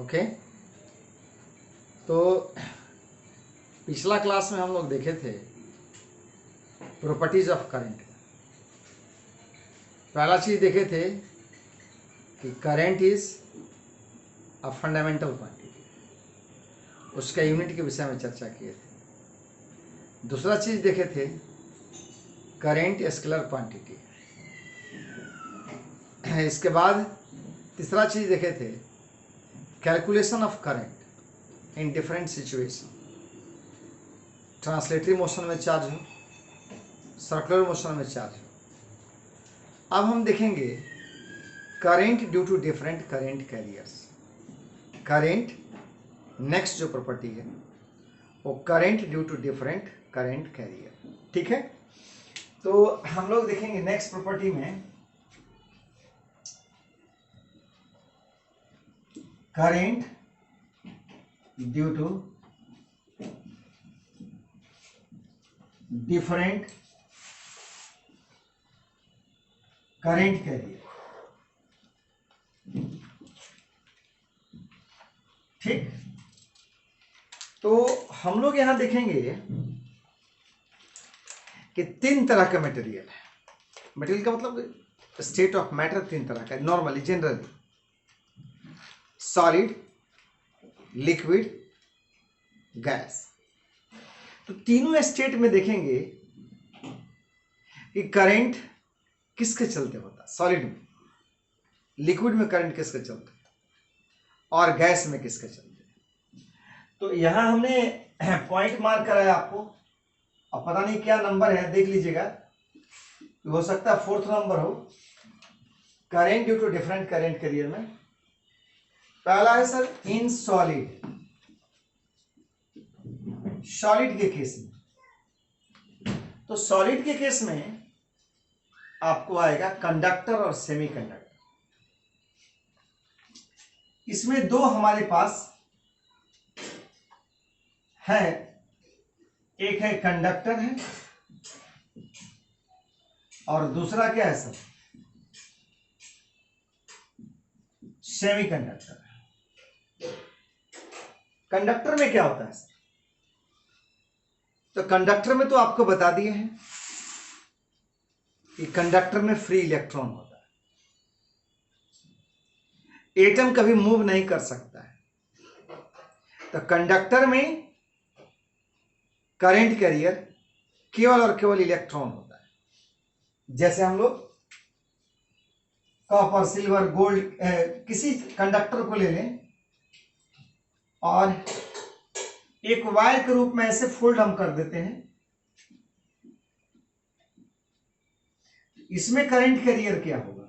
Okay. तो पिछला class में हम लोग देखे थे प्रॉपर्टीज ऑफ करंट। पहला चीज देखे थे कि current is a fundamental quantity, उसका यूनिट के विषय में चर्चा किए थे। दूसरा चीज देखे थे करंट स्केलर क्वांटिटी। इसके बाद तीसरा चीज देखे थे calculation of current in different situation. Translatory motion में चार्ज हो, सर्कुलर मोशन में चार्ज हो। अब हम देखेंगे current due to different current carriers. Current next जो प्रॉपर्टी है वो current due to different current carrier. ठीक है, तो हम लोग देखेंगे नेक्स्ट प्रॉपर्टी में current due to different current carrier. ठीक, तो हम लोग यहां देखेंगे कि तीन तरह का मटेरियल है। मटेरियल का मतलब स्टेट ऑफ मैटर तीन तरह का normally generally, solid, liquid, gas. तो तीनों स्टेट में देखेंगे कि करंट किसके चलते होता है। सॉलिड में, लिक्विड में करंट किसके चलते और गैस में किसके चलते। तो यहां हमने पॉइंट मार्क कराया आपको, अब पता नहीं क्या नंबर है, देख लीजिएगा, हो सकता है 4th नंबर हो। Current due to different current carrier में पहला है सर इन सॉलिड। सॉलिड के केस में, तो सॉलिड के केस में आपको आएगा कंडक्टर और सेमीकंडक्टर। इसमें दो हमारे पास है, एक है कंडक्टर है और दूसरा क्या है सर, सेमीकंडक्टर। कंडक्टर में क्या होता है सर, तो कंडक्टर में तो आपको बता दिए हैं कि कंडक्टर में फ्री इलेक्ट्रॉन होता है, एटम कभी मूव नहीं कर सकता है। तो कंडक्टर में करंट कैरियर केवल और केवल इलेक्ट्रॉन होता है। जैसे हम लोग कॉपर, सिल्वर, गोल्ड, किसी कंडक्टर को ले लें और एक वायर के रूप में ऐसे फोल्ड हम कर देते हैं, इसमें करंट कैरियर क्या होगा,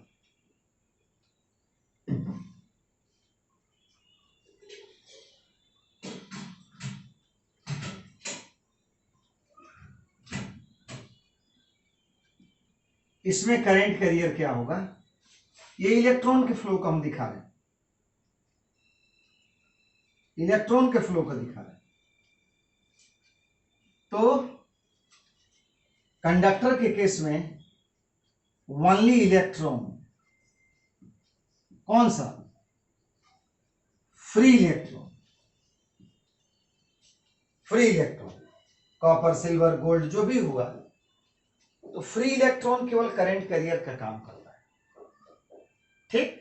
इसमें करंट कैरियर क्या होगा, ये इलेक्ट्रॉन के फ्लो को हम दिखा रहे हैं, इलेक्ट्रॉन के फ्लो को दिखा रहे हैं। तो कंडक्टर के केस में ओनली इलेक्ट्रॉन, कौन सा, free electron, free electron, copper, silver, gold जो भी हुआ, तो फ्री इलेक्ट्रॉन केवल करंट कैरियर का काम करता है। ठीक,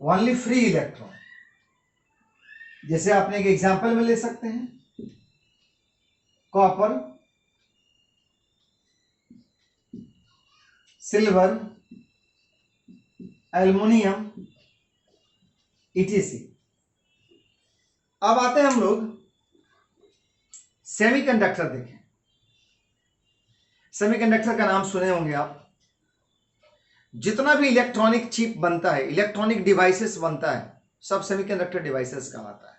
ओनली फ्री इलेक्ट्रॉन। जैसे आपने एक एग्जांपल में ले सकते हैं, कॉपर, सिल्वर, एल्युमिनियम, ईटीसी। अब आते हैं हम लोग सेमीकंडक्टर देखें। सेमीकंडक्टर का नाम सुने होंगे आप। जितना भी इलेक्ट्रॉनिक चिप बनता है, इलेक्ट्रॉनिक डिवाइसेस बनता है, सब सेमीकंडक्टर डिवाइसेस कहलाता है।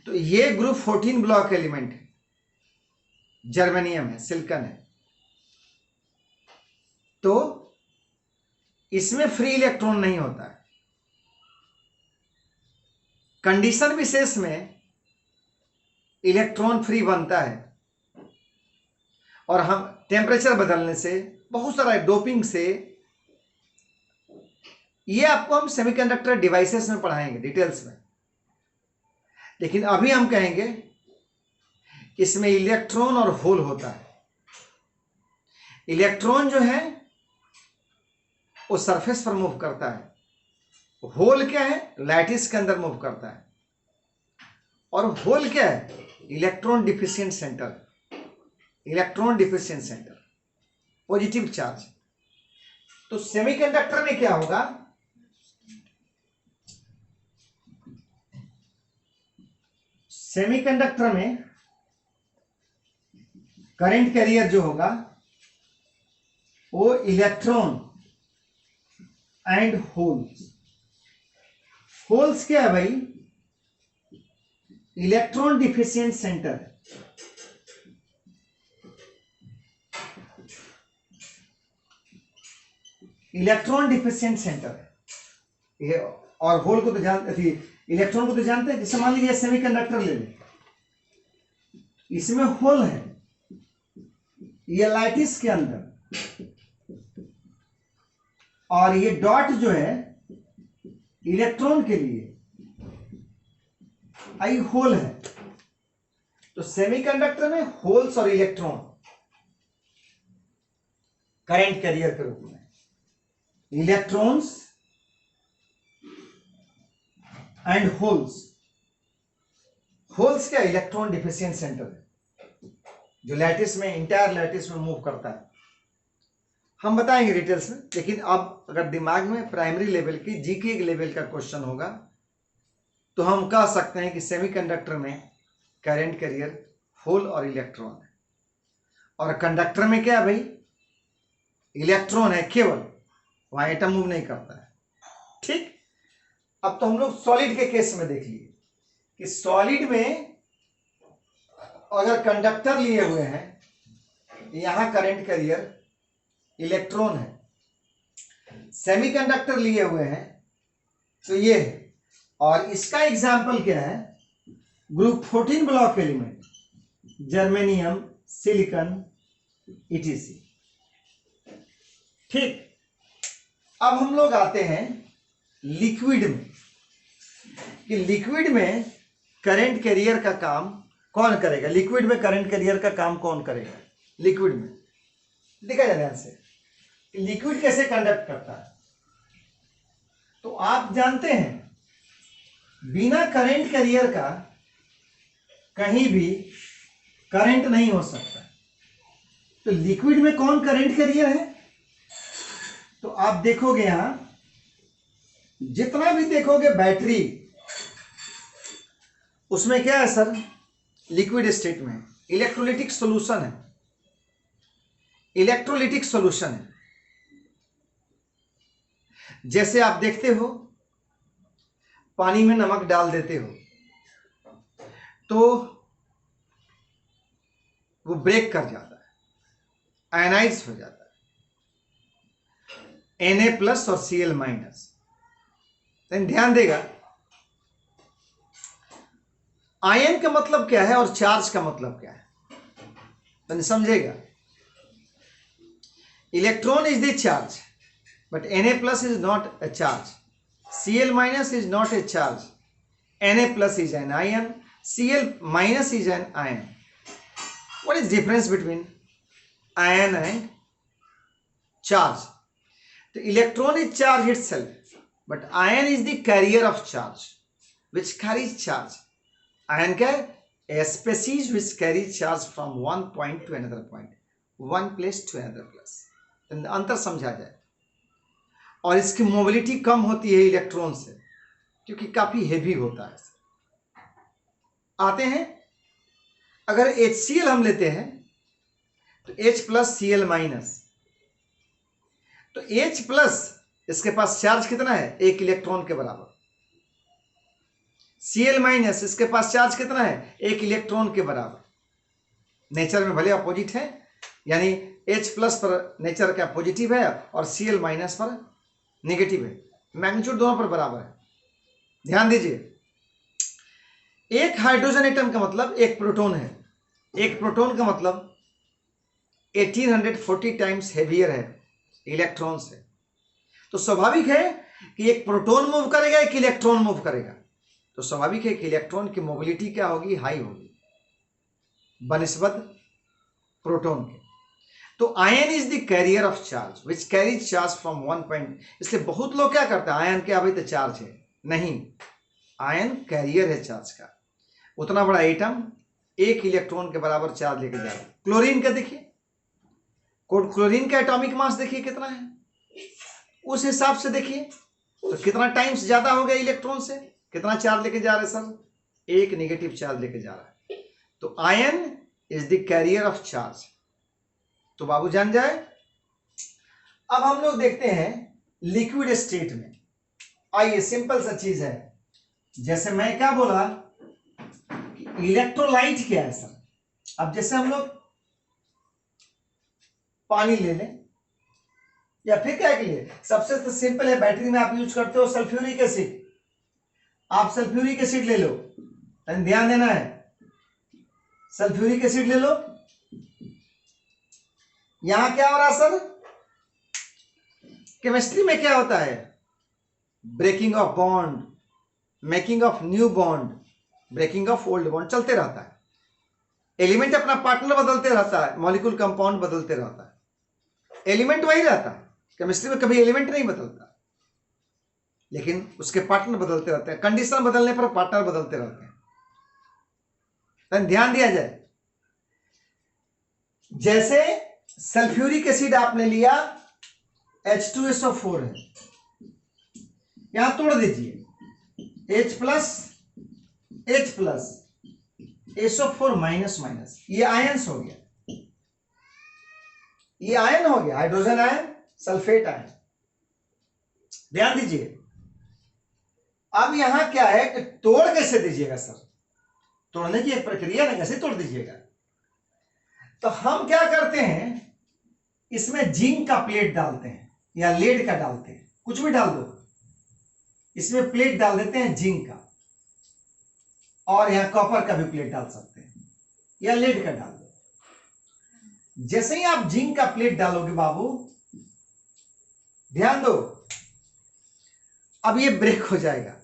तो ये ग्रुप 14 ब्लॉक एलिमेंट है, जर्मेनियम है, सिलिकॉन है। तो इसमें फ्री इलेक्ट्रॉन नहीं होता है। कंडीशन विशेष में इलेक्ट्रॉन फ्री बनता है और हम टेम्परेचर बदलने से, बहुत सारा डोपिंग से ये आपको हम सेमीकंडक्टर डिवाइसेस में पढ़ाएंगे डिटेल्स में, लेकिन अभी हम कहेंगे इसमें इलेक्ट्रॉन और होल होता है। इलेक्ट्रॉन जो है वो सरफेस पर मूव करता है, होल क्या है, लैटिस के अंदर मूव करता है। और होल क्या है, electron deficient centre, electron deficient centre, positive charge. तो सेमीकंडक्टर में क्या होगा, सेमीकंडक्टर में करंट कैरियर जो होगा वो इलेक्ट्रॉन एंड होल्स। होल्स क्या है भाई, इलेक्ट्रॉन डिफिशिएंट सेंटर है। इलेक्ट्रॉन डिफिशिएंट सेंटर है ये। और होल को तो जानते थे, इलेक्ट्रॉन को तो जानते हैं। जैसे मान लीजिए सेमीकंडक्टर ले लें, इसमें होल है, ये लैटिस के अंदर, और ये डॉट जो है इलेक्ट्रॉन के लिए, आई होल है। तो सेमीकंडक्टर में होल्स और इलेक्ट्रॉन करंट कैरियर के रूप में, इलेक्ट्रॉन्स एंड होल्स। होल्स क्या, इलेक्ट्रॉन डिफिशिएंट सेंटर है जो लैटिस में, इंटायर लैटिस में मूव करता है। हम बताएंगे डिटेल्स में, लेकिन अब अगर दिमाग में प्राइमरी लेवल की जीके लेवल का क्वेश्चन होगा तो हम कह सकते हैं कि सेमीकंडक्टर में करंट कैरियर होल और इलेक्ट्रॉन है। और कंडक्टर में क्या है भाई, इलेक्ट्रॉन है केवल, वहां एटम मूव नहीं करता है। ठीक, अब तो हम लोग सॉलिड के केस में देख लिए कि सॉलिड में अगर कंडक्टर लिए हुए हैं, यहां करंट कैरियर इलेक्ट्रॉन है, सेमीकंडक्टर लिए हुए हैं तो ये है। और इसका एग्जाम्पल क्या है, group 14 block element, germanium, silicon, etc. ठीक, अब हम लोग आते हैं लिक्विड में, कि लिक्विड में करंट कैरियर का काम कौन करेगा। लिक्विड में करंट कैरियर का काम कौन करेगा, लिक्विड में देखा जाए ध्यान से, लिक्विड कैसे कंडक्ट करता है। तो आप जानते हैं बिना करंट कैरियर का कहीं भी करंट नहीं हो सकता। तो लिक्विड में कौन करंट कैरियर है, तो आप देखोगे यहां जितना भी देखोगे बैटरी, उसमें क्या है सर, लिक्विड स्टेट में इलेक्ट्रोलिटिक सॉल्यूशन है, इलेक्ट्रोलिटिक सॉल्यूशन है। जैसे आप देखते हो पानी में नमक डाल देते हो तो वो ब्रेक कर जाता है, आयनाइज हो जाता है, Na+ और Cl-। ध्यान देगा, आयन का मतलब क्या है और चार्ज का मतलब क्या है, तो समझेगा। Electron is the charge, but Na+ is not a charge, Cl- is not a charge, Na+ is an ion, Cl- is an ion. What is difference between ion and charge? The electron is charge itself, but ion is the carrier of charge, which carries charge. Ion क्या है, a species which carries charge from one point to another point, one place to another place. अंतर समझा जाए। और इसकी mobility कम होती है electron से, क्योंकि काफी हेवी होता है। आते हैं, अगर HCl हम लेते हैं तो H+ Cl-, तो H+ इसके पास चार्ज कितना है, 1 इलेक्ट्रॉन के बराबर। Cl- इसके पास चार्ज कितना है, 1 इलेक्ट्रॉन के बराबर। नेचर में भले अपोजिट है, यानी H+ पर नेचर का पॉजिटिव है और Cl- पर नेगेटिव है, मैग्नीट्यूड दोनों पर बराबर है। ध्यान दीजिए, एक हाइड्रोजन एटम का मतलब एक प्रोटॉन है, एक प्रोटॉन का मतलब 1840 टाइम्स हेवियर है इलेक्ट्रॉन से। तो स्वाभाविक है कि एक प्रोटॉन मूव करेगा एक इलेक्ट्रॉन मूव करेगा, तो स्वाभाविक है कि इलेक्ट्रॉन की मोबिलिटी क्या होगी, हाई होगी बनिस्बत प्रोटॉन के। तो ion is the carrier of charge which carries charge from one point. इसलिए बहुत लोग क्या करते हैं, आयन क्या भाई तो चार्ज है, नहीं, आयन कैरियर है चार्ज का। उतना बड़ा एटम एक इलेक्ट्रॉन के बराबर चार्ज लेके जा रहा है। क्लोरीन का देखिए, क्लोरीन का एटॉमिक मास देखिए कितना है, उस हिसाब से देखिए तो कितना टाइम्स ज्यादा हो गया इलेक्ट्रॉन से, कितना चार्ज लेके जा रहे हैं सर, एक नेगेटिव चार्ज लेके जा रहा है। तो ion is the carrier of charge, तो बाबू जान जाए। अब हम लोग देखते हैं लिक्विड स्टेट में। आइए सिंपल सा चीज है, जैसे मैं क्या बोला इलेक्ट्रोलाइट क्या है सर। अब जैसे हम लोग पानी ले लें या फिर क्या के लिए, सबसे तो सिंपल है, बैटरी में आप यूज करते हो सल्फ्यूरिक एसिड, आप सल्फ्यूरिक एसिड ले लो, ध्यान देना है, सल्फ्यूरिक एसिड ले लो। यहां क्या हो रहा सर, केमिस्ट्री में क्या होता है, breaking of bond, making of new bond, breaking of old bond चलते रहता है। एलिमेंट अपना पार्टनर बदलते रहता है, मॉलिक्यूल कंपाउंड बदलते रहता है, एलिमेंट वही रहता है। केमिस्ट्री में कभी एलिमेंट नहीं बदलता, लेकिन उसके पार्टनर बदलते रहते हैं, कंडीशन बदलने पर पार्टनर बदलते रहते हैं। ध्यान दिया जाए, जैसे सल्फ्यूरिक एसिड आपने लिया, H2SO4 है, यहां तोड़ दीजिए, H plus SO4 minus minus, ये आयंस हो गया, ये आयन हो गया, हाइड्रोजन आयन, सल्फेट आयन। ध्यान दीजिए, अब यहां क्या है कि तोड़ कैसे दीजिएगा सर, तोड़ने की एक प्रक्रिया ना, कैसे तोड़ दीजिएगा। तो हम क्या करते हैं, इसमें जिंक का प्लेट डालते हैं या लेड का डालते हैं, कुछ भी डाल दो, इसमें प्लेट डाल देते हैं जिंक का, और यहां कॉपर का भी प्लेट डाल सकते हैं या लेड का डाल दो। जैसे ही आप जिंक का प्लेट डालोगे बाबू, ध्यान दो, अब ये ब्रेक हो जाएगा,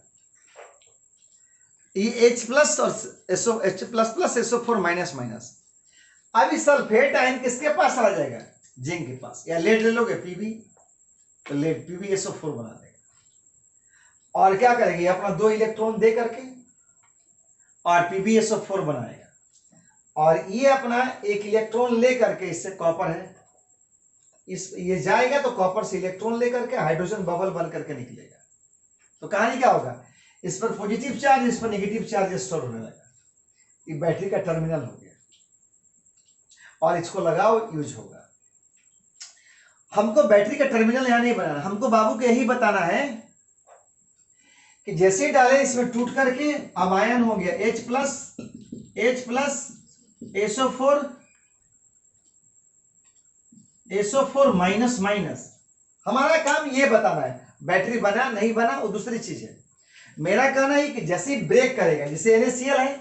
ये H प्लस और H plus plus SO4 minus minus. अब इस सल्फेट आयन किसके पास आ जाएगा, जिंक के पास, या लेड ले लोगे Pb, तो लेड PbSO4 बना देगा, और क्या करेंगे अपना 2 इलेक्ट्रॉन दे करके और PbSO4 बनाएगा, और ये अपना एक इलेक्ट्रॉन ले करके, इससे कॉपर है, इस ये जाएगा तो कॉपर से इलेक्ट्रॉन लेकर के हाइड्रोजन बबल बन करके निकलेगा। तो कहानी क्या होगा, इस पर पॉजिटिव चार्ज, इस पर नेगेटिव चार्ज स्टोर होने लगा, ये बैटरी का टर्मिनल हो गया, और इसको लगाओ यूज होगा। हमको बैटरी का टर्मिनल यहां नहीं बनाना, हमको बाबू को यही बताना है कि जैसे डाले इसमें टूट करके अब आयन हो गया H plus SO4 minus minus. हमारा काम ये बताना है, बैटरी बना नहीं बना वो दूसरी चीज है। मेरा कहना है कि जैसे ही ब्रेक करेगा, जैसे NaCl है,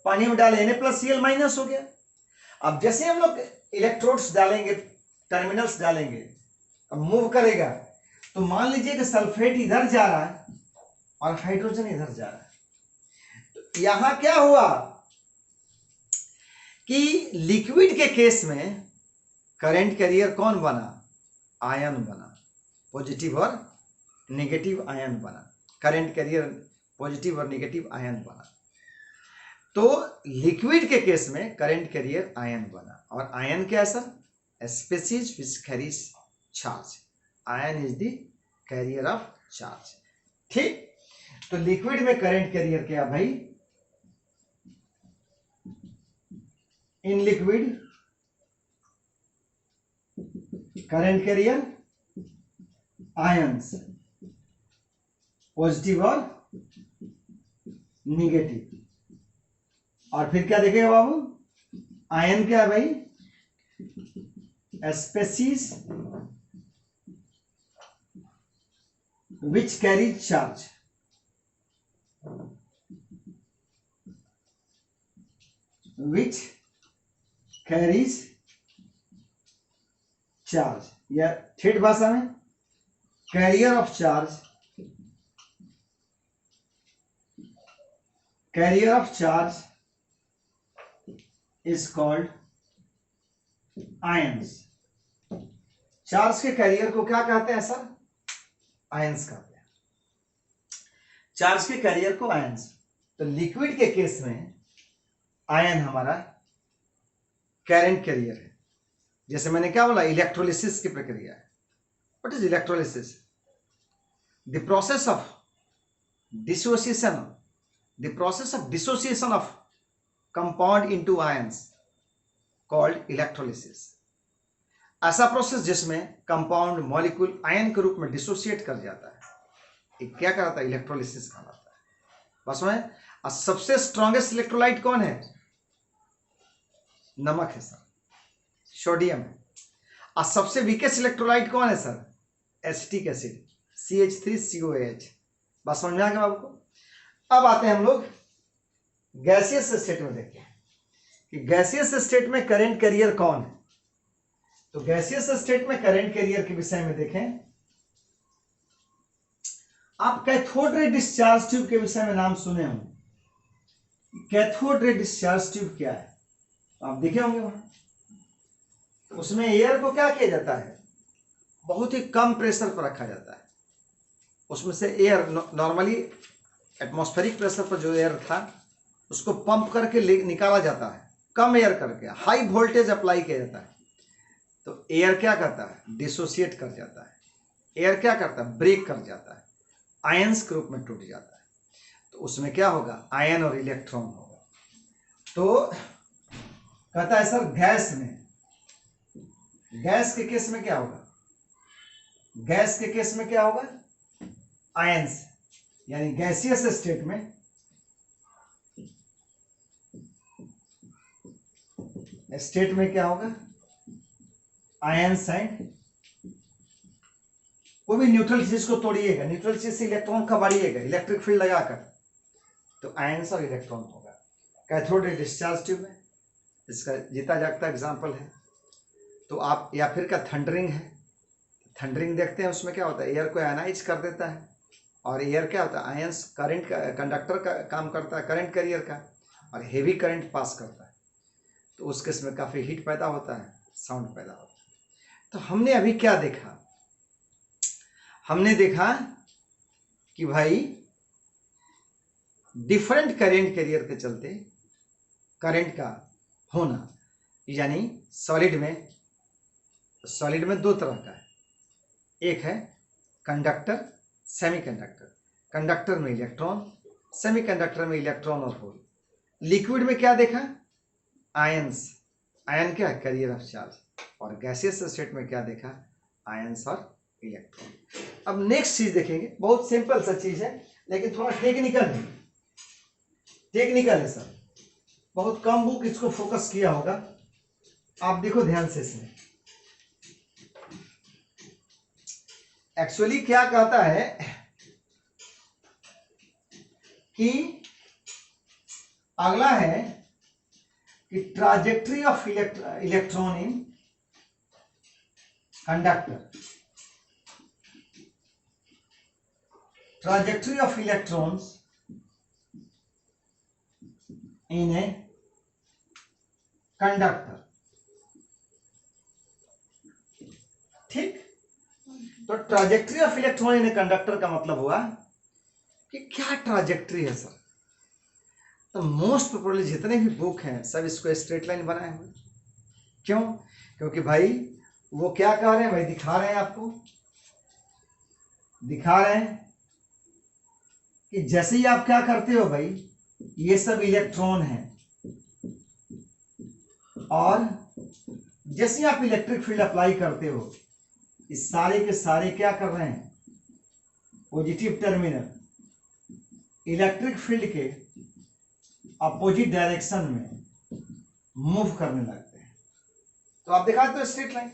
पानी में डाले Na+Cl माइनस हो गया। अब जैसे हम लोग इलेक्ट्रोड्स डालेंगे, टर्मिनल्स डालेंगे, अब मूव करेगा, तो मान लीजिए कि सल्फेट इधर जा रहा है और हाइड्रोजन इधर जा रहा है। तो यहां क्या हुआ कि लिक्विड के केस में करंट कैरियर कौन बना, आयन बना, पॉजिटिव और नेगेटिव आयन बना, करंट कैरियर पॉजिटिव और नेगेटिव आयन बना। तो लिक्विड के केस में करंट कैरियर आयन बना, और आयन क्या है sir, species which carries charge, ion is the carrier of charge. ठीक, तो लिक्विड में करंट कैरियर क्या भाई, in liquid current carrier ions, positive और निगेटिव। और फिर क्या देखेगा बाबू, आयन क्या है भाई, species which carries charge, which carries charge, या ठेठ भाषा में carrier of charge carrier of charge is called ions. Charge के कैरियर को क्या कहते हैं सर? आयंस कहते हैं। चार्ज के कैरियर को आयंस। तो लिक्विड के केस में आयन हमारा करंट कैरियर है। जैसे मैंने क्या बोला, इलेक्ट्रोलिसिस की प्रक्रिया है। What is electrolysis? The process of dissociation of compound into ions called electrolysis. ऐसा प्रोसेस जिसमें कंपाउंड मॉलिक्यूल आयन के रूप में डिसोसिएट कर जाता है, ये क्या कहलाता है? इलेक्ट्रोलिसिस कहलाता है। बस में सबसे स्ट्रॉन्गेस्ट इलेक्ट्रोलाइट कौन है? नमक है सर, सोडियम है। और सबसे वीकेस्ट इलेक्ट्रोलाइट कौन है सर? Acetic acid, CH3COH। बस समझ में आ गया आपको? अब आते हैं हम लोग गैसियस स्टेट में। देखते हैं कि गैसियस स्टेट में करंट कैरियर कौन है। तो गैसियस स्टेट में करंट कैरियर के विषय में देखें। आप कैथोड रे डिस्चार्ज ट्यूब के विषय में नाम सुने होंगे। कैथोड रे डिस्चार्ज ट्यूब क्या है? आप देखे होंगे वहां। तो उसमें एयर को क्या किया जाता है? बहुत ही कम प्रेशर पर रखा जाता है। उसमें से एयर नॉर्मली एटमॉस्फेरिक प्रेशर पर जो एयर था उसको पंप करके निकाला जाता है, कम एयर करके हाई वोल्टेज अप्लाई किया जाता है। तो एयर क्या करता है? डिसोसिएट कर जाता है। एयर क्या करता है? ब्रेक कर जाता है, आयंस के रूप में टूट जाता है। तो उसमें क्या होगा? आयन और इलेक्ट्रॉन होगा। तो कहता है सर गैस के केस में क्या होगा? गैस के केस में क्या होगा? आयंस, यानी गैसियस स्टेट में क्या होगा? आयंस एंड वो भी न्यूट्रल चीज को तोड़िएगा, न्यूट्रल चीज से इलेक्ट्रॉन का बढ़िएगा इलेक्ट्रिक फील्ड लगाकर, तो आयंस और इलेक्ट्रॉन होगा। कैथोड रे डिस्चार्ज ट्यूब में इसका जीता जागता एग्जाम्पल है। तो आप, या फिर क्या थंडरिंग है, थंडरिंग देखते हैं। उसमें क्या होता है? एयर को आयनाइज कर देता है, और एयर क्या होता है? आयंस करंट का कंडक्टर का काम करता है, करंट कैरियर का, और हेवी करंट पास करता है। तो उस केस में काफ़ी हीट पैदा होता है, साउंड पैदा होता है। तो हमने अभी क्या देखा? हमने देखा कि भाई डिफरेंट करंट कैरियर के चलते करंट का होना, यानी सॉलिड में दो तरह का है। एक है कंडक्टर, सेमीकंडक्टर। कंडक्टर में इलेक्ट्रॉन, सेमीकंडक्टर में इलेक्ट्रॉन और होल। लिक्विड में क्या देखा? आयंस। आयन क्या है? Career of charge. और गैसियस स्टेट में क्या देखा? आयंस और इलेक्ट्रॉन। अब नेक्स्ट चीज देखेंगे, बहुत सिंपल सा चीज है लेकिन थोड़ा टेक्निकल है सर। बहुत कम बुक इसको फोकस किया होगा। आप देखो ध्यान से इसमें। एक्चुअली क्या कहता है कि अगला है कि trajectory of electron in conductor. Trajectory of electrons in a conductor. ठीक। तो trajectory of electron in a conductor का मतलब हुआ कि क्या ट्राजेक्ट्री है सर। तो मोस्ट प्रोबेबली जितने भी बुक हैं सब इसको स्ट्रेट लाइन बनाए हुए। क्यों? क्योंकि भाई वो क्या कह रहे हैं भाई, दिखा रहे हैं आपको, दिखा रहे हैं कि जैसे ही आप क्या करते हो भाई, ये सब इलेक्ट्रॉन है, और जैसे ही आप इलेक्ट्रिक फील्ड अप्लाई करते हो, इस सारे के सारे क्या कर रहे हैं? पॉजिटिव टर्मिनल इलेक्ट्रिक फील्ड के अपोजिट डायरेक्शन में मूव करने लगते हैं। तो आप दिखाते हो straight line,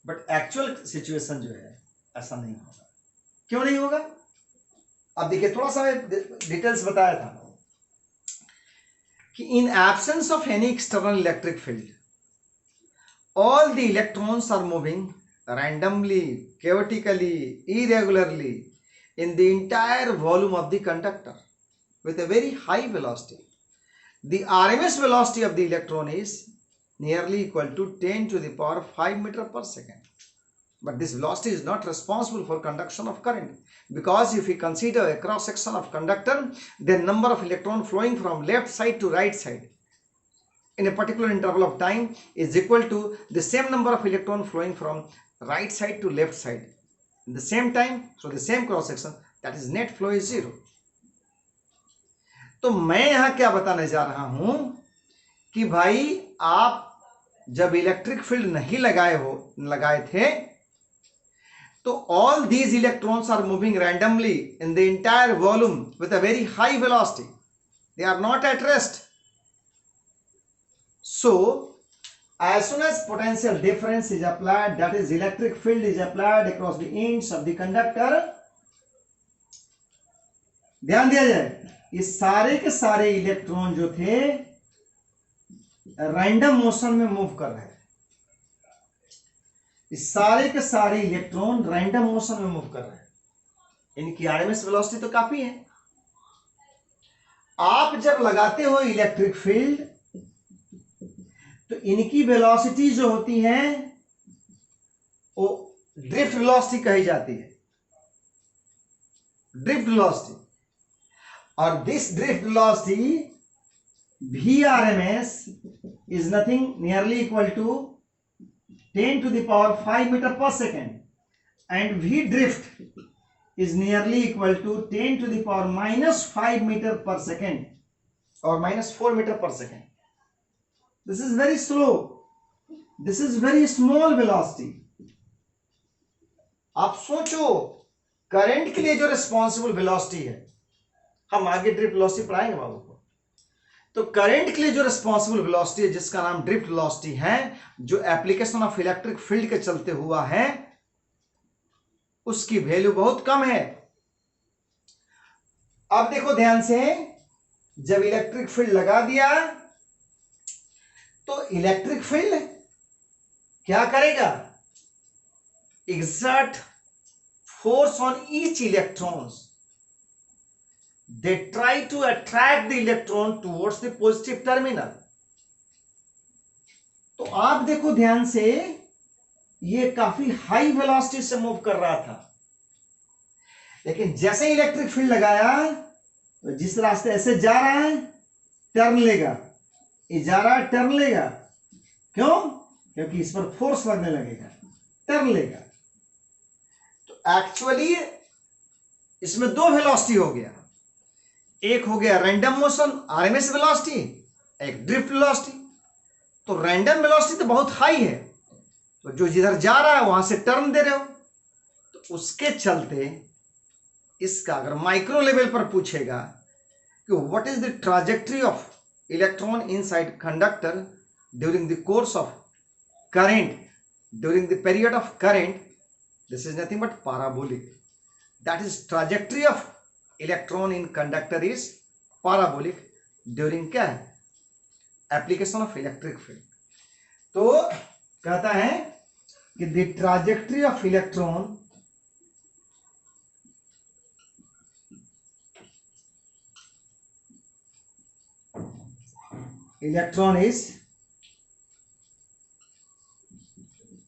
but actual situation जो है ऐसा नहीं होगा। क्यों नहीं होगा? अब देखिए, थोड़ा सा डिटेल्स बताया था कि in absence of any external electric field all the electrons are moving randomly, chaotically, irregularly in the entire volume of the conductor. with a very high velocity. The RMS velocity of the electron is nearly equal to 10 to the power 5 meter per second. But this velocity is not responsible for conduction of current, because if we consider a cross section of conductor, the number of electrons flowing from left side to right side in a particular interval of time is equal to the same number of electrons flowing from right side to left side in the same time. So the same cross section, that is net flow is 0. तो मैं यहां क्या बताने जा रहा हूं कि भाई आप जब इलेक्ट्रिक फील्ड नहीं लगाए थे, तो all these electrons are moving randomly in the entire volume with a very high velocity. They are not at rest. So as soon as potential difference is applied, that is electric field is applied across the ends of the conductor, ध्यान दिया जाए, ये सारे के सारे electron जो थे random motion में मूव कर रहे हैं। इस सारे के सारे इलेक्ट्रॉन रैंडम मोशन में मूव कर रहे हैं। इनकी आरएमएस वेलोसिटी तो काफी है। आप जब लगाते हो इलेक्ट्रिक फील्ड, तो इनकी वेलोसिटी जो होती है वो ड्रिफ्ट वेलोसिटी कही जाती है, ड्रिफ्ट वेलोसिटी। और this drift velocity Vrms is nothing nearly equal to 10 to the power 5 meter per second, and V drift is nearly equal to 10 to the power minus 5 meter per second or minus 4 meter per second. This is very slow. This is very small velocity. आप सोचो current के लिए जो responsible velocity है, हम आगे drift velocity पढ़ाएंगे बाबू को। तो करंट के लिए जो रिस्पॉन्सिबल वेलोसिटी है, जिसका नाम ड्रिफ्ट वेलोसिटी है, जो एप्लीकेशन ऑफ इलेक्ट्रिक फील्ड के चलते हुआ है, उसकी वैल्यू बहुत कम है। अब देखो ध्यान से, जब इलेक्ट्रिक फील्ड लगा दिया तो इलेक्ट्रिक फील्ड क्या करेगा? exert force on each electrons. They try to attract the electron towards the positive terminal. तो आप देखो ध्यान से, ये काफी हाई वेलोसिटी से मूव कर रहा था, लेकिन जैसे इलेक्ट्रिक फील्ड लगाया तो जिस रास्ते ऐसे जा रहा है टर्न लेगा, ये जा रहा है टर्न लेगा। क्यों? क्योंकि इस पर फोर्स लगने लगेगा, टर्न लेगा। तो एक्चुअली इसमें दो वेलोसिटी हो गया, एक हो गया रैंडम मोशन आरएमएस वेलोसिटी, एक ड्रिफ्ट वेलोसिटी। तो रैंडम वेलोसिटी तो बहुत हाई है, तो जो जिधर जा रहा है वहां से टर्न दे रहे हो, तो उसके चलते इसका अगर माइक्रो लेवल पर पूछेगा कि what is the trajectory of electron inside conductor during the course of current, during the period of current, this is nothing but parabolic. That is trajectory of electron in conductor is parabolic during क्या है? Application of electric field. तो कहता है कि the trajectory of electron is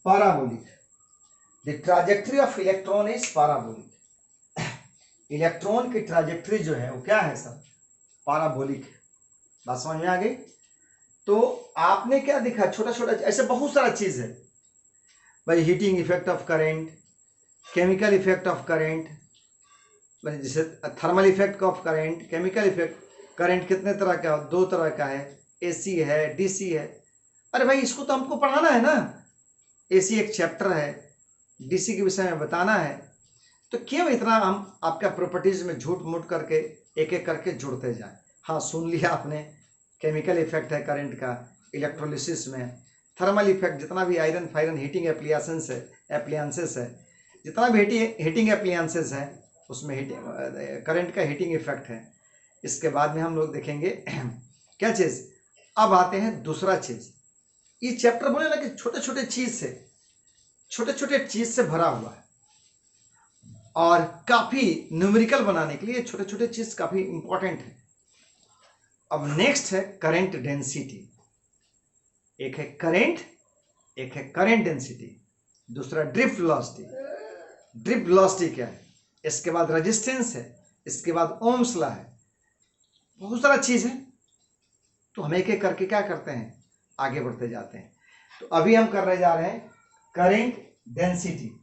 parabolic. The trajectory of electron is parabolic. Electron की trajectory जो है वो क्या है सर? पैराबोलिक। बात समझ में आ गई? तो आपने क्या देखा, छोटा छोटा ऐसे बहुत सारा चीज है भाई। Heating effect of current, chemical effect of current, जैसे thermal effect of current, chemical effect. Current कितने तरह का? दो तरह का है, एसी है, डीसी है। अरे भाई इसको तो हमको पढ़ाना है ना, एसी एक चैप्टर है, डीसी के विषय में बताना है, तो क्यों इतना हम आपका प्रॉपर्टीज में झूठ मूठ करके एक एक करके जुड़ते जाए। हाँ, सुन लिया आपने, केमिकल इफेक्ट है करंट का इलेक्ट्रोलिसिस में, थर्मल इफेक्ट, जितना भी आयरन फायरन हीटिंग एप्लियंसेस है, जितना भी हीटिंग एप्लियंसेस है उसमें करंट का हीटिंग इफेक्ट है। इसके बाद में हम लोग देखेंगे क्या चीज़। अब आते हैं दूसरा चीज़। ये चैप्टर बोले ना कि छोटे छोटे चीज से भरा हुआ है, और काफी न्यूमेरिकल बनाने के लिए छोटे छोटे चीज काफी इंपॉर्टेंट है। अब नेक्स्ट है करंट डेंसिटी। एक है करंट, एक है करंट डेंसिटी, दूसरा ड्रिफ्ट वेलोसिटी। ड्रिफ्ट वेलोसिटी क्या है, इसके बाद रेजिस्टेंस है, इसके बाद ओम्स लॉ है, बहुत सारा चीज है। तो हम एक एक करके क्या करते हैं, आगे बढ़ते जाते हैं। तो अभी हम करने जा रहे हैं करंट डेंसिटी।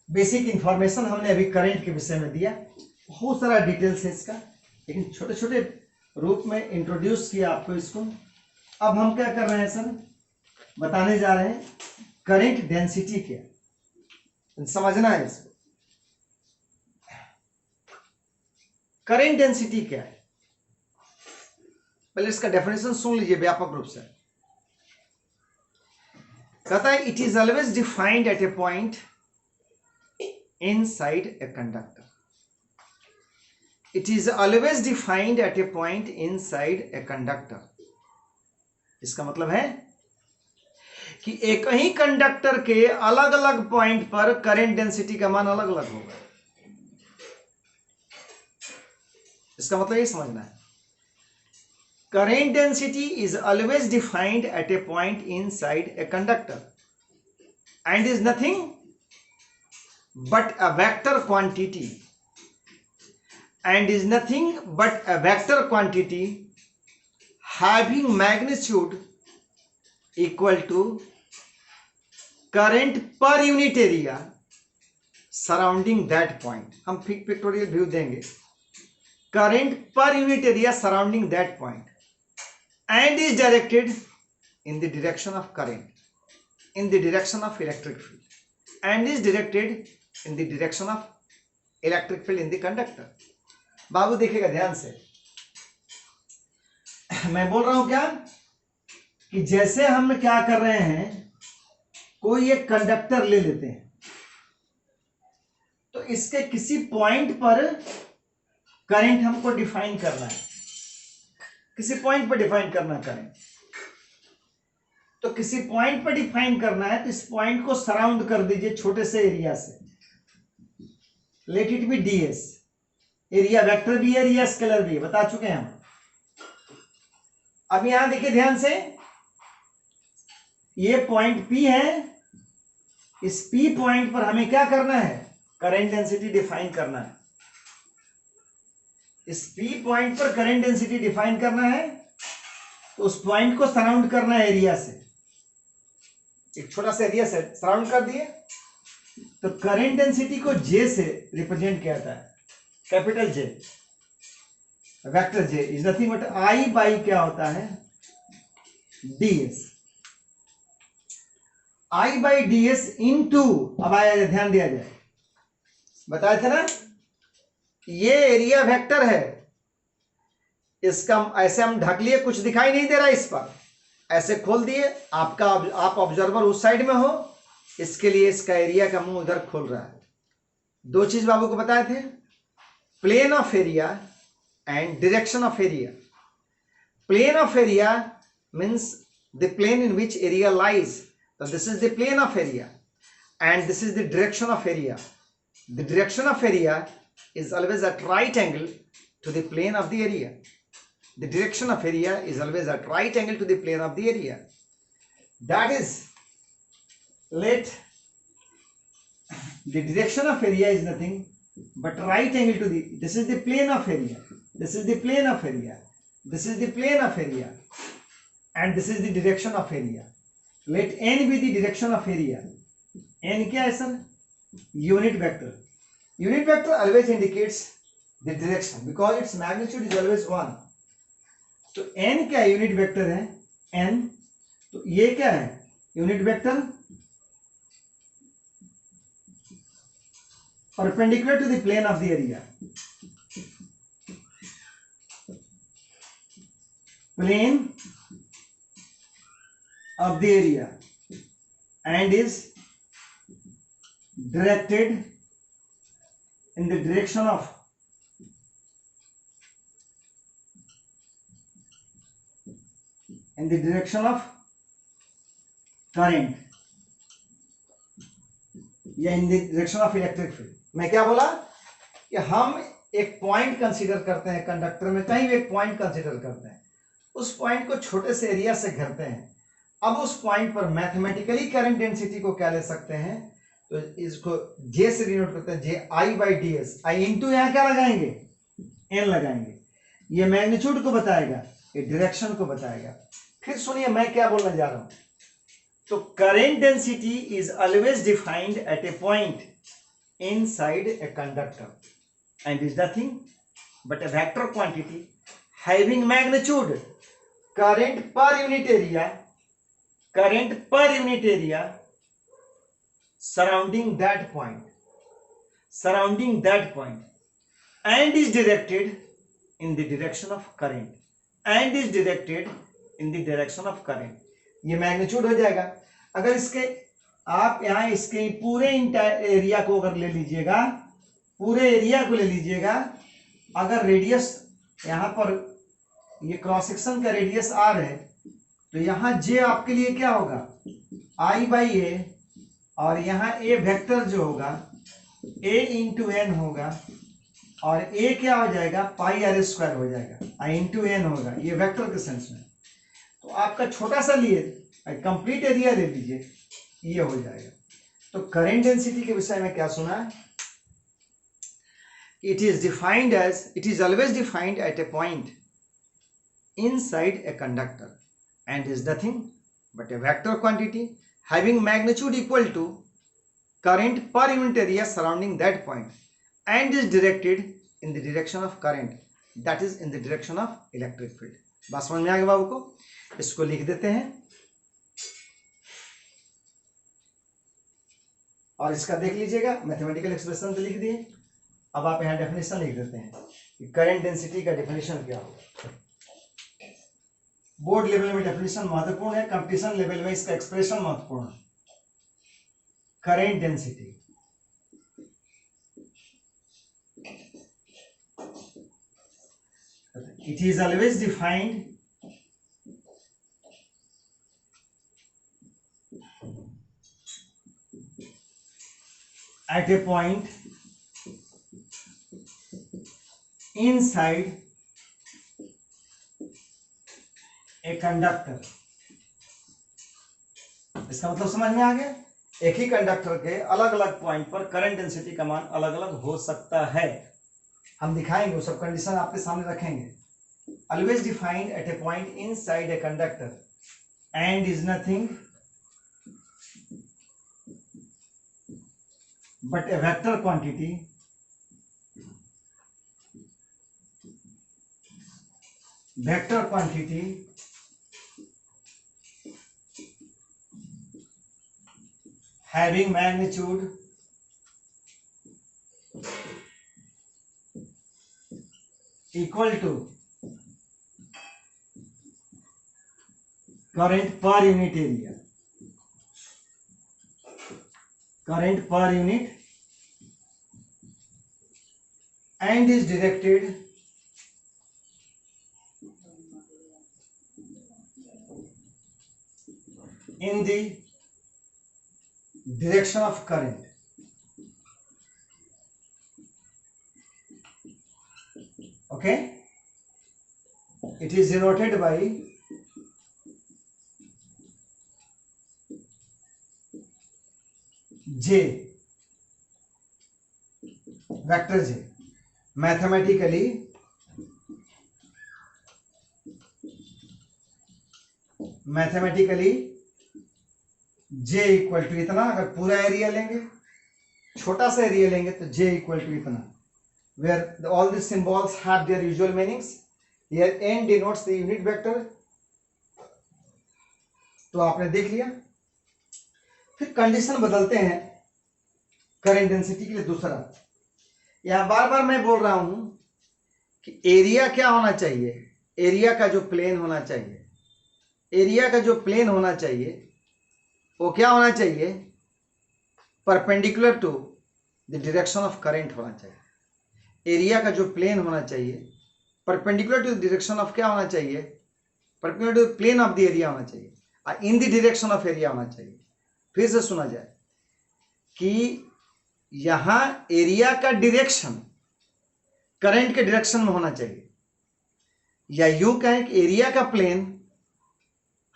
बेसिक इंफॉर्मेशन हमने अभी करंट के विषय में दिया, बहुत सारा डिटेल्स है इसका, लेकिन छोटे छोटे रूप में इंट्रोड्यूस किया आपको इसको। अब हम क्या कर रहे हैं सर, बताने जा रहे हैं करंट डेंसिटी क्या, समझना है इसको। करंट डेंसिटी क्या है, पहले इसका डेफिनेशन सुन लीजिए व्यापक रूप से। कहता है it is always defined at A point inside a conductor. It is always defined at a point inside a conductor. इसका मतलब है कि एक ही कंडक्टर के अलग अलग पॉइंट पर करंट डेंसिटी का मान अलग अलग होगा। इसका मतलब ये समझना है, current density is always defined at A point inside a conductor and is nothing but a vector quantity, and is nothing but a vector quantity having magnitude equal to current per unit area surrounding that point. हम pictorial view देंगे, current per unit area surrounding that point and is directed in the direction of current, in the direction of electric field, and is directed in the direction of electric field in the conductor. बाबू देखिएगा ध्यान से, मैं बोल रहा हूं क्या कि जैसे हम क्या कर रहे हैं, कोई एक कंडक्टर ले लेते हैं, तो इसके किसी पॉइंट पर करंट हमको डिफाइन करना है, किसी पॉइंट पर डिफाइन करना है करंट। तो किसी पॉइंट पर डिफाइन करना है, तो इस पॉइंट को सराउंड कर दीजिए छोटे से एरिया से, let it be ds। Area vector भी है, एरिया स्केलर भी है, बता चुके हैं हम। अब यहां देखिए ध्यान से, ये पॉइंट P है, इस P पॉइंट पर हमें क्या करना है, करंट डेंसिटी डिफाइन करना है। इस P पॉइंट पर करंट डेंसिटी डिफाइन करना है, तो उस पॉइंट को सराउंड करना है एरिया से, एक छोटा सा एरिया से सराउंड कर दिए। तो करंट डेंसिटी को J से रिप्रेजेंट किया जाता है, capital J, vector J is nothing but I by क्या होता है, ds। I by ds into, अब आया ध्यान दिया जाए, बताए थे ना, ये एरिया वेक्टर है, इसका ऐसे हम ढक लिए, कुछ दिखाई नहीं दे रहा इस पर, ऐसे खोल दिए, आप ऑब्जर्वर उस साइड में हो, इसके लिए इसका एरिया का मुंह उधर खोल रहा है। दो चीज बाबू को बताए थे, plane of area and direction of area. Plane of area means the plane in which area lies, so this is the plane of area and this is the direction of area. The direction of area is always at right angle to the plane of the area. The direction of area is always at right angle to the plane of the area. That is, let the direction of area is nothing but right angle to the, this is the plane of area, this is the plane of area, this is the plane of area, and this is the direction of area. Let n be the direction of area. n क्या है sir, unit vector. Unit vector always indicates the direction because its magnitude is always 1. तो n क्या है, unit vector है n, तो ये क्या है, unit vector perpendicular to the plane of the area, plane of the area, and is directed in the direction of current या in the direction of electric field. मैं क्या बोला, कि हम एक पॉइंट कंसीडर करते हैं कंडक्टर में, कहीं भी एक पॉइंट कंसीडर करते हैं, उस पॉइंट को छोटे से एरिया से घेरते हैं। अब उस पॉइंट पर मैथमेटिकली करंट डेंसिटी को क्या ले सकते हैं, तो इसको जे से डिनोट करते हैं, J I by D S. I into यहाँ क्या लगाएंगे, एन लगाएंगे। ये मैग्नीट्यूड को बताएगा, ये डायरेक्शन को बताएगा। फिर सुनिए मैं क्या बोलने जा रहा हूं। तो current density is always defined at A point inside a conductor and is nothing but A vector quantity having magnitude current per unit area, current per unit area surrounding that point and is directed in the direction of current ये magnitude हो जाएगा। अगर इसके आप यहाँ इसके पूरे area को अगर ले लीजिएगा, पूरे एरिया को ले लीजिएगा, अगर रेडियस यहाँ पर ये क्रॉस सेक्शन का रेडियस आर है, तो यहां जे आपके लिए क्या होगा, आई बाई ए, और यहाँ ए वेक्टर जो होगा ए इंटू एन होगा, और ए क्या हो जाएगा, पाई आर स्क्वायर हो जाएगा, आई इंटू एन होगा, ये वेक्टर के सेंस में। तो आपका छोटा सा लिए कंप्लीट एरिया ले लीजिए, ये हो जाएगा। तो करंट डेंसिटी के विषय में क्या सुना है, it is always defined at A point inside a conductor and is nothing but a vector quantity having magnitude equal to current per unit area surrounding that point and is directed in the direction of current, that is in the direction of electric field। बात समझ में आ गया बाबू को? इसको लिख देते हैं और इसका देख लीजिएगा, मैथमेटिकल एक्सप्रेशन तो लिख दिए। अब आप यहाँ डेफिनेशन लिख देते हैं कि करंट डेंसिटी का डेफिनेशन क्या होगा। बोर्ड लेवल में डेफिनेशन महत्वपूर्ण है, कंपटीशन लेवल में इसका एक्सप्रेशन महत्वपूर्ण है। Current density it is always defined at A point inside a conductor. इसका मतलब समझ में आ गया, एक ही कंडक्टर के अलग अलग पॉइंट पर करंट डेंसिटी का मान अलग अलग हो सकता है। हम दिखाएंगे, वो सब कंडीशन आपके सामने रखेंगे। Always defined at A point inside a conductor and is nothing but A vector quantity having magnitude equal to current per unit area, and is directed in the direction of current। Okay, it is denoted by J, vector J। Mathematically J equal to इतना, अगर पूरा area लेंगे, छोटा सा area लेंगे तो J equal to इतना, where all this symbols have their usual meanings. Here n denotes the unit vector. तो आपने देख लिया। फिर कंडीशन बदलते हैं करंट डेंसिटी के लिए दूसरा। यहां बार बार मैं बोल रहा हूं कि एरिया क्या होना चाहिए, एरिया का जो प्लेन होना चाहिए, एरिया का जो प्लेन होना चाहिए वो क्या होना चाहिए, perpendicular to the direction of current होना चाहिए। एरिया का जो प्लेन होना चाहिए perpendicular to the direction of क्या होना चाहिए, perpendicular to the plane of the area होना चाहिए, in the direction of area होना चाहिए। फिर से सुना जाए कि यहां एरिया का डायरेक्शन करंट के डायरेक्शन में होना चाहिए, या यूं कहें कि एरिया का प्लेन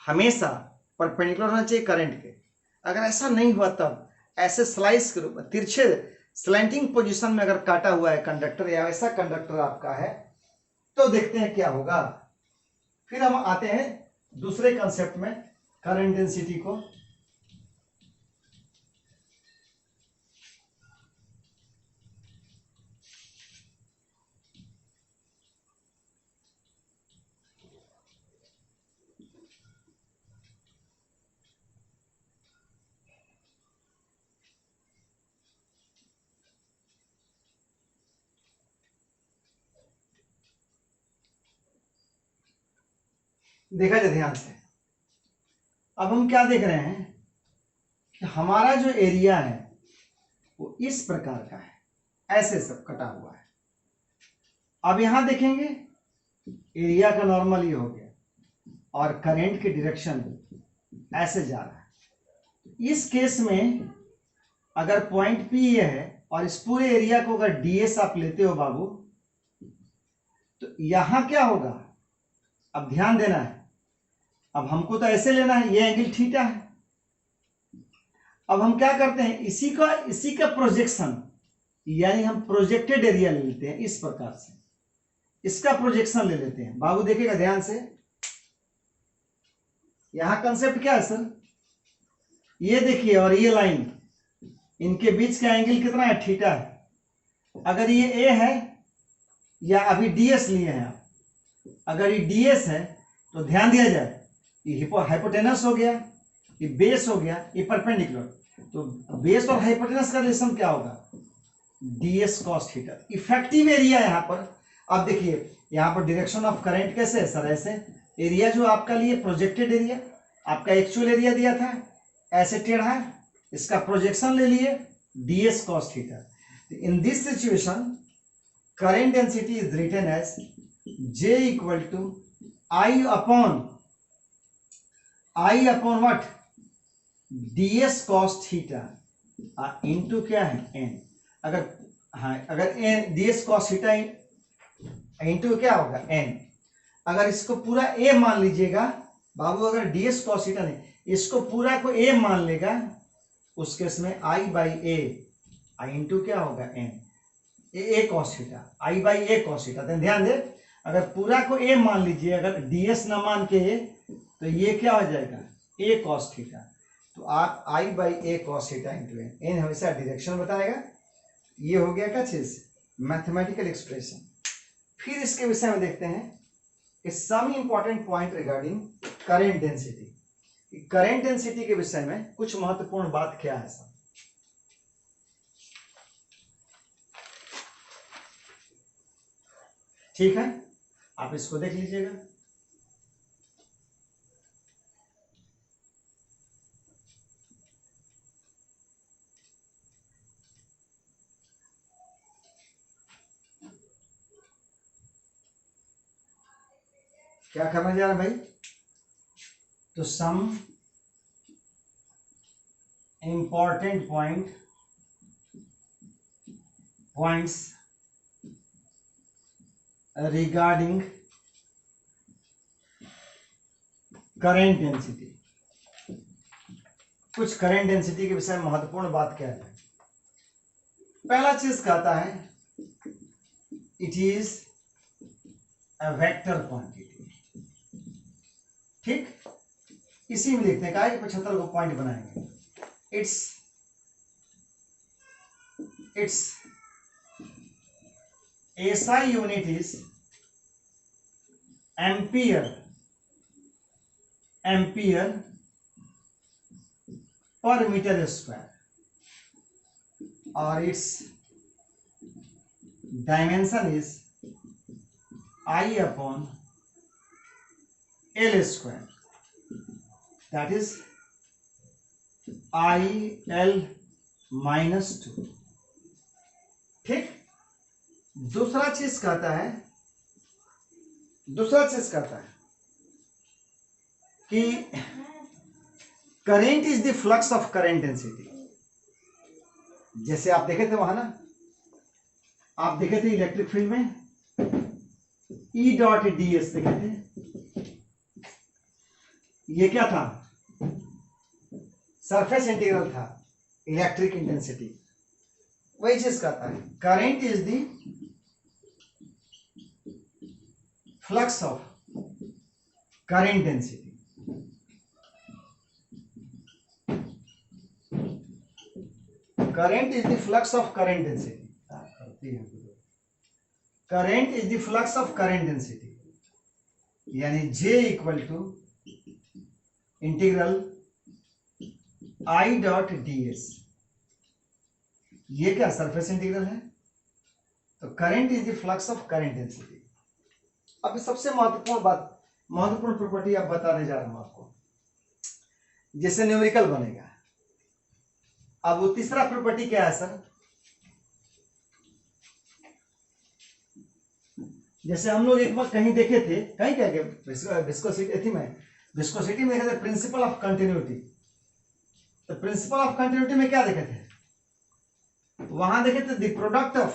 हमेशा परपेंडिकुलर होना चाहिए करंट के। अगर ऐसा नहीं हुआ तब ऐसे स्लाइस के रूप में तिरछे स्लैंटिंग पोजीशन में अगर काटा हुआ है कंडक्टर, या ऐसा कंडक्टर आपका है, तो देखते हैं क्या होगा। फिर हम आते हैं दूसरे कंसेप्ट में, करंट डेंसिटी को। देखा जाए ध्यान से, अब हम क्या देख रहे हैं कि हमारा जो एरिया है वो इस प्रकार का है, ऐसे सब कटा हुआ है। अब यहां देखेंगे एरिया का नॉर्मल ये हो गया, और करंट की डायरेक्शन ऐसे जा रहा है। इस केस में अगर पॉइंट पी ये है और इस पूरे एरिया को अगर डीएस आप लेते हो बाबू, तो यहां क्या होगा, अब ध्यान देना है। अब हमको तो ऐसे लेना है, ये एंगल थीटा है। अब हम क्या करते हैं, इसी का प्रोजेक्शन, यानी हम प्रोजेक्टेड एरिया ले लेते हैं इस प्रकार से, इसका प्रोजेक्शन ले लेते हैं। बाबू देखिएगा ध्यान से, यहां कंसेप्ट क्या है सर, ये देखिए और ये लाइन, इनके बीच का एंगल कितना है, थीटा है। अगर ये ए है, या अभी डीएस लिए हैं आप, अगर ये डीएस है तो ध्यान दिया जाए, ये हाइपोटेनस हो गया, ये बेस हो गया, ये परपेंडिकुलर, तो बेस और हाइपोटेनस का रिलेशन क्या होगा, DS cos theta, effective area यहां पर। अब देखिए यहां पर डायरेक्शन ऑफ करंट कैसे है सर, ऐसे एरिया जो आपका लिए प्रोजेक्टेड एरिया, आपका एक्चुअल एरिया दिया था ऐसे टेढ़ा, इसका प्रोजेक्शन ले लिए ds cos theta. In this situation current density is written as J equal to I upon what, ds cos theta into क्या है n। अगर ds cos थीटा इनटू क्या होगा n। अगर इसको पूरा a मान लीजिएगा बाबू, अगर ds cos थीटा नहीं, इसको पूरा को a मान लेगा, उस केस में I by A, I into क्या होगा n, A cos theta, I by A cos theta. ध्यान दे, अगर पूरा को a मान लीजिए, अगर ds ना मान के a, तो ये क्या हो जाएगा a कॉस थीटा। तो आप I by A cos theta into n हमेशा डायरेक्शन बताएगा। ये हो गया क्या चीज, मैथमेटिकल एक्सप्रेशन। फिर इसके विषय में देखते हैं some important point regarding current density. Current density के विषय में कुछ महत्वपूर्ण बात क्या है सर, ठीक है, आप इसको देख लीजिएगा। क्या करना जा रहा है भाई, तो some important points regarding current density. कुछ करंट डेंसिटी के विषय में महत्वपूर्ण बात क्या है। पहला चीज कहता है it is a vector quantity, ठीक, इसी में लिखते हैं क्या, 75 को पॉइंट बनाएंगे। It's SI unit is ampere per metre square, और it's dimension is I upon L square, that is IL -2, ठीक। दूसरा चीज कहता है कि current is the flux of current density. जैसे आप देखे थे वहां ना, आप देखे थे इलेक्ट्रिक फील्ड में E डॉट ds देखे थे, ये क्या था, सरफेस इंटीग्रल था, इलेक्ट्रिक इंटेंसिटी वही चीज कहता है। Current is the flux of current density, current is the flux of current density, current is the flux of current density, यानी J equal to integral I dot ds। ये क्या surface integral है, तो current is the flux of current density. अब सबसे महत्वपूर्ण बात, महत्वपूर्ण प्रॉपर्टी आप बताने जा रहा हूं आपको, जिससे न्यूमेरिकल बनेगा। अब वो तीसरा प्रॉपर्टी क्या है सर, जैसे हम लोग एक बार कहीं देखे थे, कहीं क्या विस्कोसिटी थी, में विस्कोसिटी में देखे थे प्रिंसिपल ऑफ कंटिन्यूटी। तो प्रिंसिपल ऑफ कंटिन्यूटी में क्या देखे थे, वहां देखे थे the product of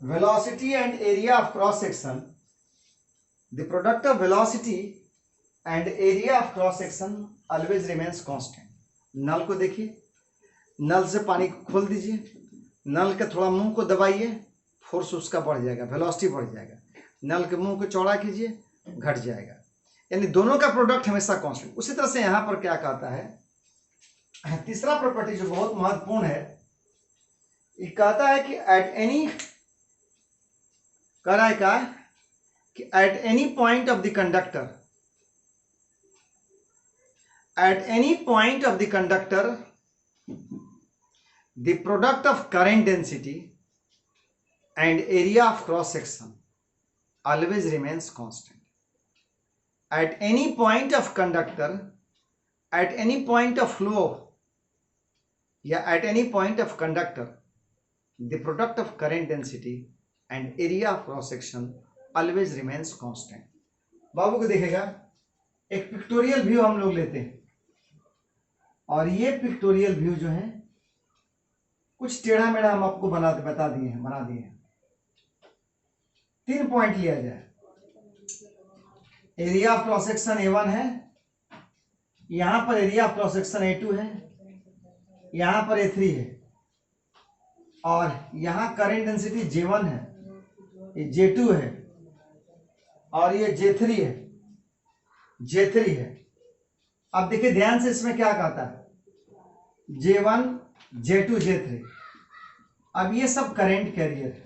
velocity and area of cross section, the product of velocity and area of cross section always remains constant. नल को देखिए, नल से पानी को खोल दीजिए, नल के थोड़ा मुंह को दबाइए, फोर्स उसका बढ़ जाएगा, वेलोसिटी बढ़ जाएगा, नल के मुंह को चौड़ा कीजिए, घट जाएगा, यानी दोनों का प्रोडक्ट हमेशा कांस्टेंट। उसी तरह से यहां पर क्या कहता है, तीसरा प्रॉपर्टी जो बहुत महत्वपूर्ण है, ये कहता है कि एट एनी, कह रहा है क्या कि at any point of the conductor, at any point of the conductor the product of current density and area of cross section always remains constant. At any point of conductor, at any point of flow, at any point of conductor, the product of current density and area of cross section always remains constant. बाबू को देखेगा, एक pictorial view हम लोग लेते हैं, और ये pictorial view जो है कुछ टेढ़ा मेढ़ा हम आपको बना दिए हैं। 3 पॉइंट लिया जाए, area of cross section A1 है, यहां पर area of cross section A2 है, यहां पर A3 है, और यहां करंट डेंसिटी J1 है, ये J2 है, और ये J3 है। अब देखिए ध्यान से, इसमें क्या कहता है, J1 J2 J3, अब ये सब करंट कैरियर है,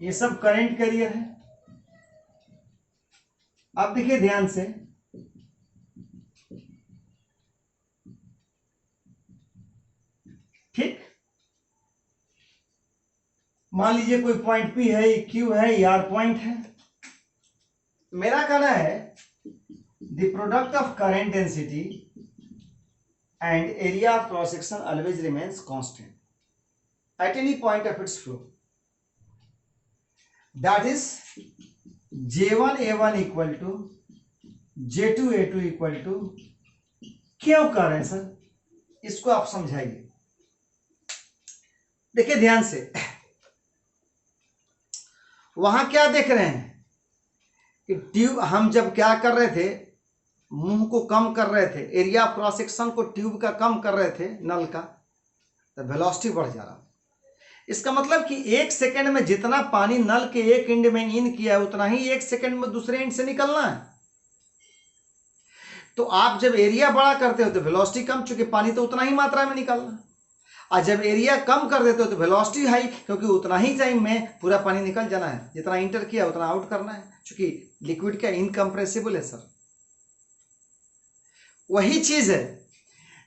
ये सब करंट कैरियर है। अब देखिए ध्यान से, ठीक, मान लीजिए कोई पॉइंट P है, Q है, R पॉइंट है। मेरा कहना है the product of current density and area of cross section always remains constant at any point of its flow, that is J1 A1 equal to J2 A2 equal to, क्यों कर रहे हैं sir, इसको आप समझाइए। देखिए ध्यान से, वहां क्या देख रहे हैं कि ट्यूब, हम जब क्या कर रहे थे, मुंह को कम कर रहे थे, एरिया ऑफ क्रॉस सेक्शन को ट्यूब का कम कर रहे थे नल का, तो वेलोसिटी बढ़ जा रहा। इसका मतलब कि 1 सेकंड में जितना पानी नल के एक एंड में इन किया है, उतना ही 1 सेकंड में दूसरे एंड से निकलना है। तो आप जब एरिया बड़ा करते हो तो वेलोसिटी कम, चूंकि पानी तो उतना ही मात्रा में निकलना, और जब एरिया कम कर देते हो तो वेलोसिटी हाई, क्योंकि उतना ही टाइम में पूरा पानी निकल जाना है, जितना इंटर किया उतना आउट करना है, चूंकि लिक्विड क्या इनकम्प्रेसिबल है सर। वही चीज है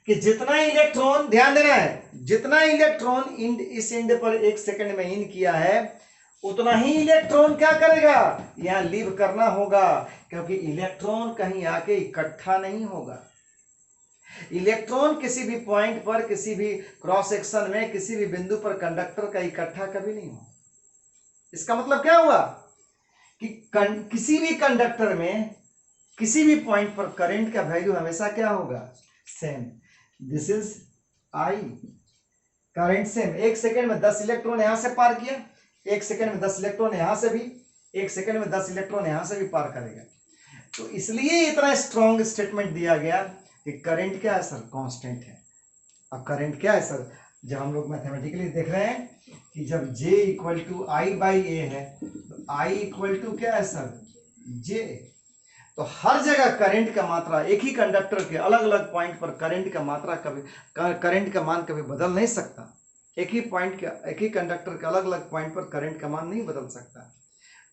कि जितना इलेक्ट्रॉन, ध्यान देना है, जितना इलेक्ट्रॉन इस एंड पर 1 सेकंड में इन किया है, उतना ही इलेक्ट्रॉन क्या करेगा, यहां लीव करना होगा, क्योंकि इलेक्ट्रॉन कहीं आके इकट्ठा नहीं होगा। इलेक्ट्रॉन किसी भी पॉइंट पर, किसी भी क्रॉस सेक्शन में, किसी भी बिंदु पर कंडक्टर का इकट्ठा कभी नहीं होगा। इसका मतलब क्या हुआ कि किसी भी कंडक्टर में, किसी भी पॉइंट पर करंट का वैल्यू हमेशा क्या होगा, same. This is I current same, 1 second में 10 इलेक्ट्रॉन यहां से पार किया, 1 सेकंड में 10 इलेक्ट्रॉन यहां से भी, 1 सेकंड में 10 इलेक्ट्रॉन यहां से भी पार करेगा। तो इसलिए इतना स्ट्रॉन्ग स्टेटमेंट दिया गया कि करंट क्या है सर, कांस्टेंट है। अब करंट क्या है सर, जब हम लोग मैथमेटिकली देख रहे हैं कि जब J equal to I by A है तो I इक्वल टू क्या है सर, J। तो हर जगह करंट का मात्रा, एक ही कंडक्टर के अलग अलग पॉइंट पर करंट का मात्रा कभी, करंट का मान कभी बदल नहीं सकता। एक ही पॉइंट के, एक ही कंडक्टर के अलग अलग पॉइंट पर करंट का मान नहीं बदल सकता।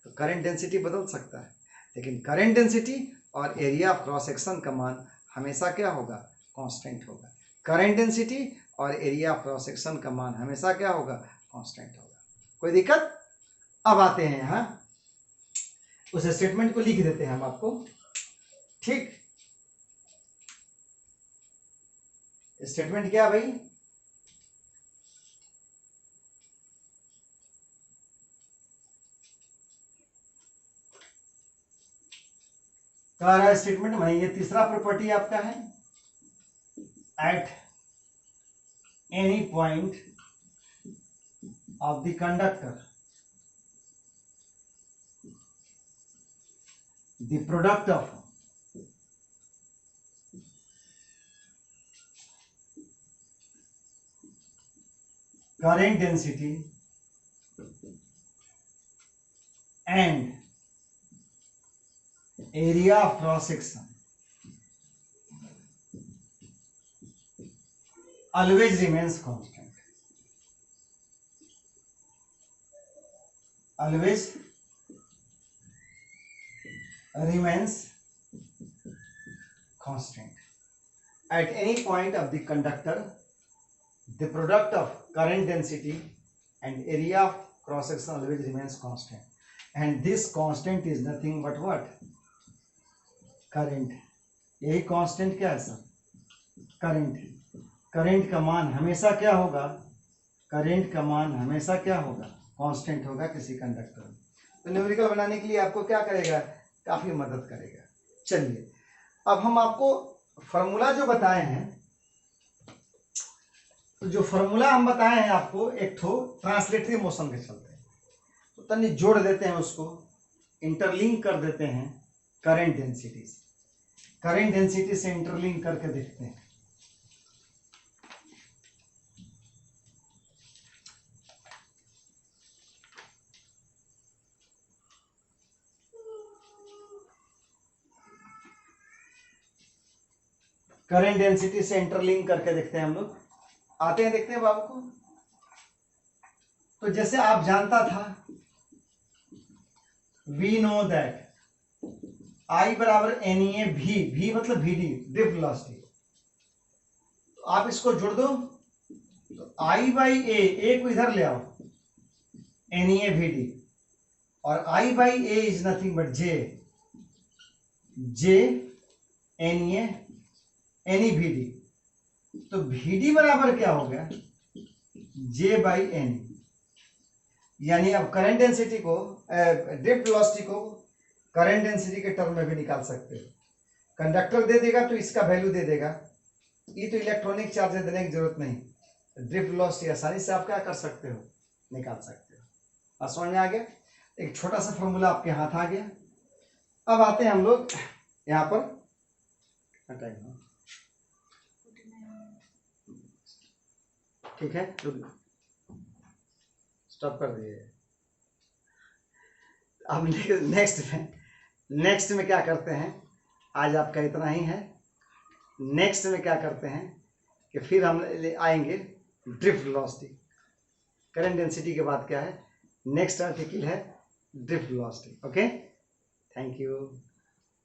तो करंट डेंसिटी बदल सकता है, लेकिन करंट डेंसिटी और एरिया ऑफ क्रॉस सेक्शन का मान हमेशा क्या होगा, कांस्टेंट होगा। करंट डेंसिटी और एरिया ऑफ क्रॉस सेक्शन का मान हमेशा क्या होगा, कांस्टेंट होगा। कोई दिक्कत? अब आते हैं यहाँ, उस स्टेटमेंट को लिख देते हैं हम आपको, ठीक। स्टेटमेंट क्या भाई, कह रहा है स्टेटमेंट में, ये तीसरा प्रॉपर्टी आपका है, at any point of the conductor the product of current density and area of cross section always remains constant, always remains constant at any point of the conductor. The product of current density and area of cross section always remains constant, and this constant is nothing but what, current। यही constant क्या है sir, current। current का मान हमेशा क्या होगा, current का मान हमेशा क्या होगा, constant होगा किसी कंडक्टर में। तो न्यूमेरिकल बनाने के लिए आपको क्या करेगा, काफी मदद करेगा। चलिए अब हम आपको फॉर्मूला जो बताए हैं, तो जो फॉर्मूला हम बताए हैं आपको, एक तो ट्रांसलेटरी मोशन के चलते हैं, तो तनी जोड़ देते हैं उसको, इंटरलिंक कर देते हैं करंट डेंसिटी से, करंट डेंसिटी से इंटरलिंक करके देखते हैं। करंट डेंसिटी से इंटरलिंक करके देखते हैं हम लोग, आते हैं, देखते हैं बाबू को। तो जैसे आप जानता था, वी नो दैट I बराबर NEA V, V मतलब VD, ड्रिफ्ट वेलोसिटी। तो आप इसको जोड़ दो, तो I बाई ए को इधर ले आओ, NEA VD, और I by A is nothing but J NEA NEVD। तो VD बराबर क्या हो गया, J बाई एन। यानी अब करंट डेंसिटी को, ड्रिफ्ट वेलोसिटी को करंट डेंसिटी के टर्म में भी निकाल सकते हो। कंडक्टर दे देगा तो इसका वैल्यू दे देगा, ये तो इलेक्ट्रॉनिक चार्ज देने की जरूरत नहीं, ड्रिफ्ट वेलोसिटी आसानी से आप क्या कर सकते हो, निकाल सकते हो। समझ में आ गया, एक छोटा सा फॉर्मूला आपके हाथ आ गया। अब आते हैं हम लोग यहाँ पर, ठीक है, स्टॉप कर दिए। अब नेक्स्ट में क्या करते हैं, आज आपका इतना ही है। नेक्स्ट में क्या करते हैं कि फिर हम आएंगे ड्रिफ्ट वेलोसिटी, करंट डेंसिटी के बाद क्या है, नेक्स्ट आर्टिकल है drift velocity. Okay, thank you.